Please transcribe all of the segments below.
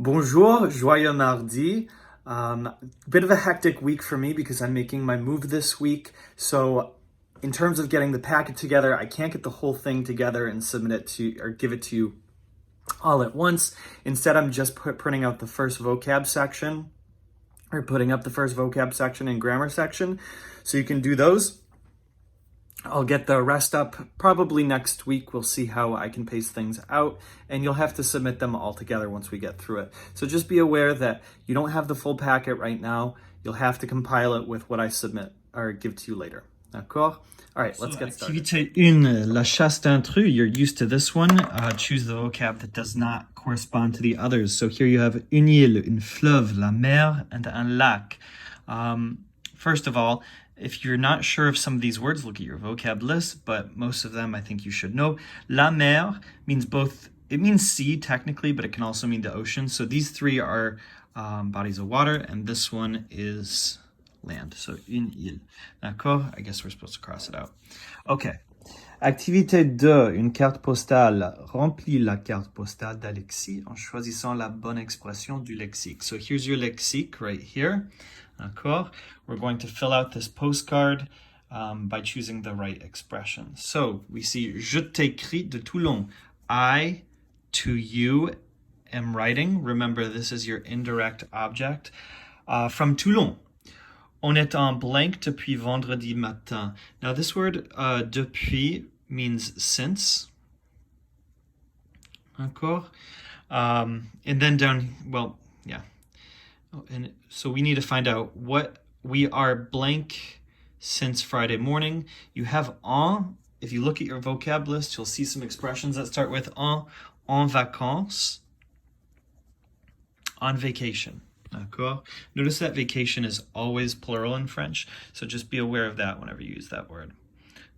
Bonjour, joyeux mardi. Bit of a hectic week for me because I'm making my move this week. So in terms of getting the packet together, I can't get the whole thing together and submit it to or give it to you all at once. Instead, I'm just printing out the first vocab section or putting up the first vocab section and grammar section. So you can do those. I'll get the rest up probably next week. We'll see how I can pace things out, and you'll have to submit them all together once we get through it. So just be aware that you don't have the full packet right now. You'll have to compile it with what I submit or give to you later. D'accord? All right, let's get started. Activité 1, la chasse d'intrus. You're used to this one. Choose the vocab that does not correspond to the others. So here you have une île, une fleuve, la mer, and un lac. First of all, if you're not sure of some of these words, look at your vocab list, but most of them I think you should know. La mer means both, it means sea technically, but it can also mean the ocean. So these three are bodies of water, and this one is land. So une île. D'accord? I guess we're supposed to cross it out. Okay. Activité 2, une carte postale. Remplis la carte postale d'Alexis en choisissant la bonne expression du lexique. So here's your lexique right here. D'accord? We're going to fill out this postcard by choosing the right expression. So we see Je t'écris de Toulon. I, to you, am writing. Remember, this is your indirect object. From Toulon. On est en blank depuis vendredi matin. Now this word depuis means since. D'accord? And then down, well, yeah. And so we need to find out what we are blank since Friday morning. You have en. If you look at your vocab list, you'll see some expressions that start with en vacances, on vacation. D'accord? Notice that vacation is always plural in French, so just be aware of that whenever you use that word.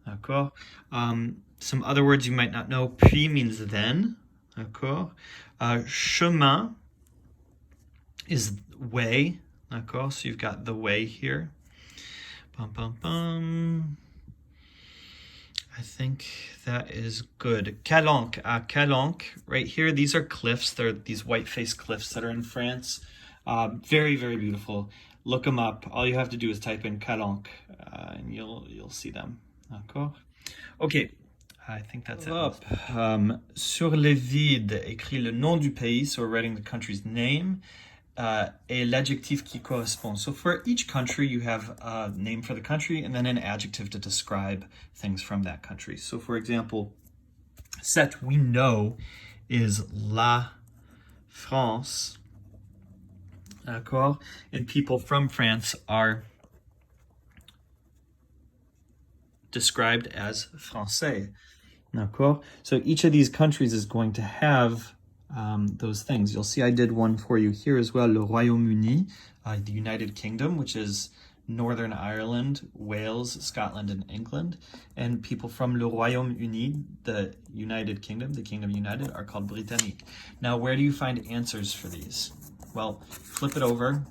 D'accord? Some other words you might not know. Puis means then. D'accord? Chemin is way. D'accord? So you've got the way here. Bum, bum, bum. I think that is good. Calanque. Calanque, right here. These are cliffs. They're these white-faced cliffs that are in France. Very, very beautiful. Look them up. All you have to do is type in Calanque, and you'll see them. D'accord? Okay. I think that's it. Sur les vides, écris le nom du pays. So we're writing the country's name. Et l'adjectif qui correspond. So for each country, you have a name for the country and then an adjective to describe things from that country. So for example, cette, we know, is la France. D'accord? And people from France are described as français. D'accord? So each of these countries is going to have those things. You'll see I did one for you here as well. Le Royaume-Uni, the United Kingdom, which is Northern Ireland, Wales, Scotland, and England. And people from Le Royaume-Uni, the United Kingdom, the Kingdom United, are called Britannique. Now, where do you find answers for these? Well, flip it over.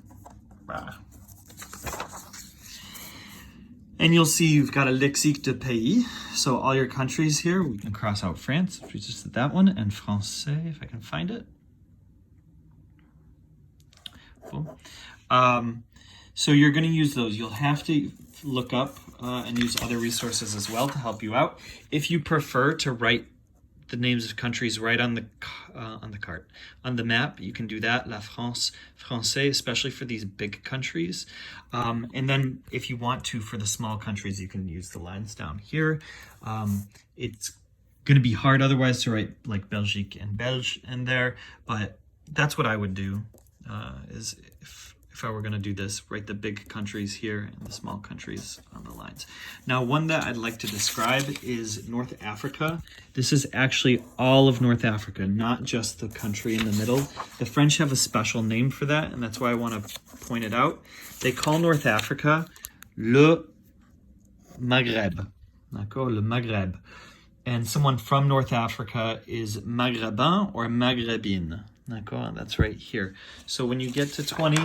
And you'll see you've got a lexique de pays. So all your countries here, we can cross out France, if we just did that one, and français, if I can find it. Cool. So you're going to use those. You'll have to look up and use other resources as well to help you out. If you prefer to write the names of countries right on the card. On the map, you can do that, La France, Français, especially for these big countries. And then if you want to, for the small countries, you can use the lines down here. It's going to be hard otherwise to write like Belgique and Belge in there, but that's what I would do, is if I were going to do this, write the big countries here and the small countries on the lines. Now, one that I'd like to describe is North Africa. This is actually all of North Africa, not just the country in the middle. The French have a special name for that, and that's why I want to point it out. They call North Africa le Maghreb. D'accord? Le Maghreb. And someone from North Africa is Maghrébin or Maghrébine. D'accord? That's right here. So when you get to 20,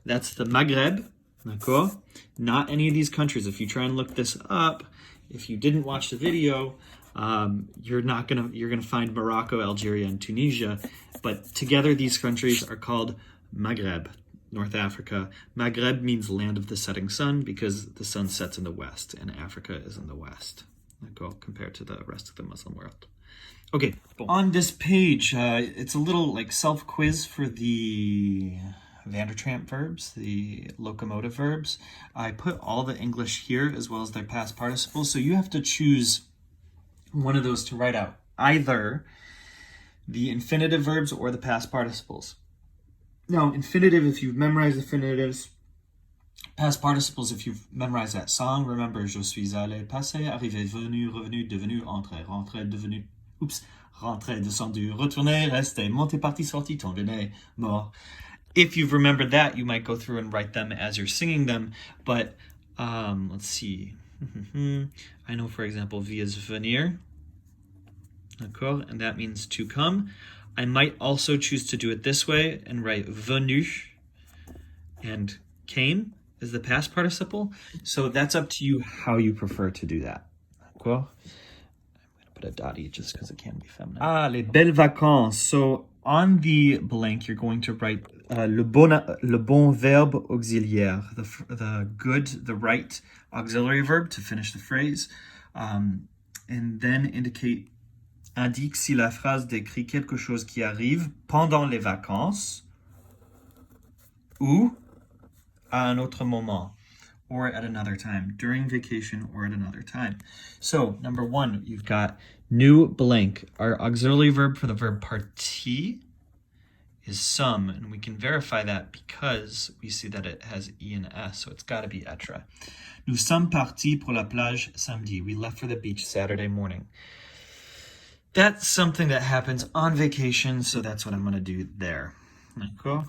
that's the Maghreb. D'accord? Not any of these countries. If you try and look this up, if you didn't watch the video, you're gonna find Morocco, Algeria, and Tunisia, but together these countries are called Maghreb, North Africa. Maghreb means land of the setting sun because the sun sets in the west and Africa is in the west, compared to the rest of the Muslim world. Okay, on this page, it's a little like self-quiz for the Vandertramp verbs, the locomotive verbs. I put all the English here as well as their past participles, so you have to choose one of those to write out, either the infinitive verbs or the past participles. Now, infinitive, if you've memorized infinitives, past participles, if you've memorized that song, remember, je suis allé, passé, arrivé, venu, revenu, devenu, entré, rentré, devenu, rentré, descendu, retourné, resté, monté, parti, sorti, tombé, mort. If you've remembered that, you might go through and write them as you're singing them, but let's see. I know, for example, vie is venir, d'accord, and that means to come. I might also choose to do it this way and write venu and came is the past participle. So that's up to you how you prefer to do that. D'accord? I'm going to put a dotty just because it can be feminine. Les belles vacances. So on the blank, you're going to write le bon verbe auxiliaire, the right auxiliary verb to finish the phrase, and then indique si la phrase décrit quelque chose qui arrive pendant les vacances ou à un autre moment, or at another time, during vacation or at another time. So, number one, you've got new blank. Our auxiliary verb for the verb partir is some, and we can verify that because we see that it has E and S, so it's got to be être. Nous sommes partis pour la plage samedi. We left for the beach Saturday morning. That's something that happens on vacation, so that's what I'm going to do there. D'accord?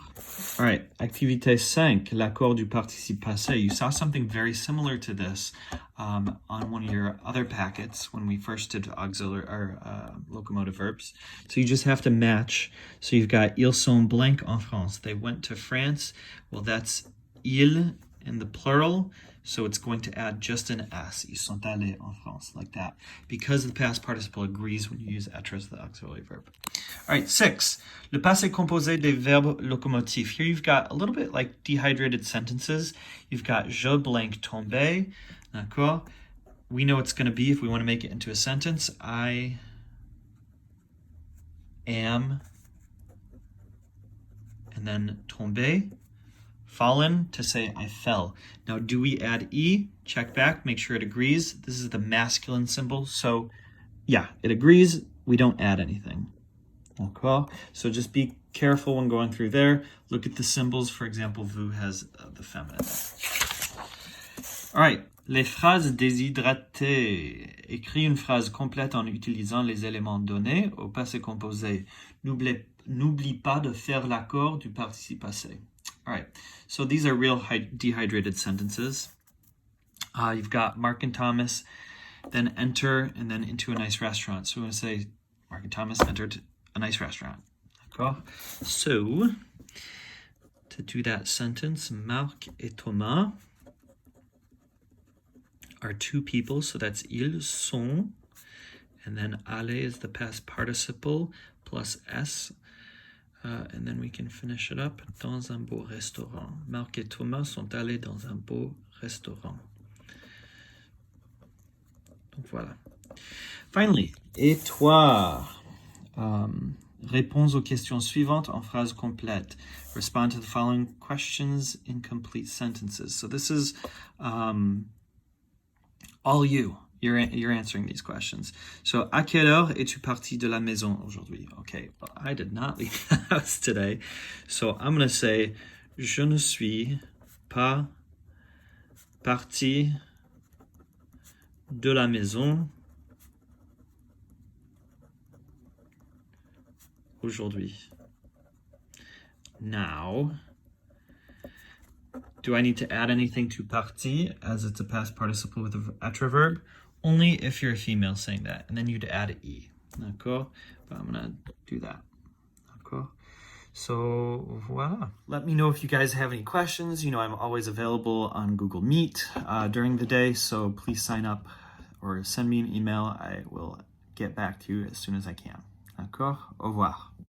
All right, activité 5, l'accord du participe passé. You saw something very similar to this on one of your other packets when we first did auxiliary or locomotive verbs. So you just have to match. So you've got ils sont blanc en France. They went to France. Well, that's ils in the plural. So it's going to add just an S. Ils sont allés en France, like that. Because the past participle agrees when you use être as the auxiliary verb. All right, 6. Le passé composé des verbes locomotifs. Here you've got a little bit like dehydrated sentences. You've got je blank tombe. D'accord? We know it's going to be, if we want to make it into a sentence, I am, and then tombe. Fallen, to say I fell. Now, do we add E? Check back, make sure it agrees. This is the masculine symbol, so yeah, it agrees. We don't add anything. Okay? So just be careful when going through there. Look at the symbols. For example, vous has the feminine. All right. Les phrases déshydratées. Écris une phrase complète en utilisant les éléments donnés au passé composé. N'oublie pas de faire l'accord du participe passé. All right, so these are real dehydrated sentences. You've got Mark and Thomas, then enter, and then into a nice restaurant. So we're going to say Mark and Thomas entered a nice restaurant. D'accord? So, to do that sentence, Marc et Thomas are two people, so that's ils sont, and then aller is the past participle plus S. And then we can finish it up. Dans un beau restaurant. Marc et Thomas sont allés dans un beau restaurant. Donc voilà. Finally, et toi? Réponds aux questions suivantes en phrase complète. Respond to the following questions in complete sentences. So this is all you. You're answering these questions. So, à quelle heure es-tu parti de la maison aujourd'hui? Okay, well, I did not leave the house today. So, I'm going to say, je ne suis pas parti de la maison aujourd'hui. Now, do I need to add anything to parti as it's a past participle with an être verb? Only if you're a female saying that, and then you'd add E. D'accord? But I'm gonna do that. D'accord? So, voila. Let me know if you guys have any questions. You know, I'm always available on Google Meet during the day, so please sign up or send me an email. I will get back to you as soon as I can. D'accord? Au revoir.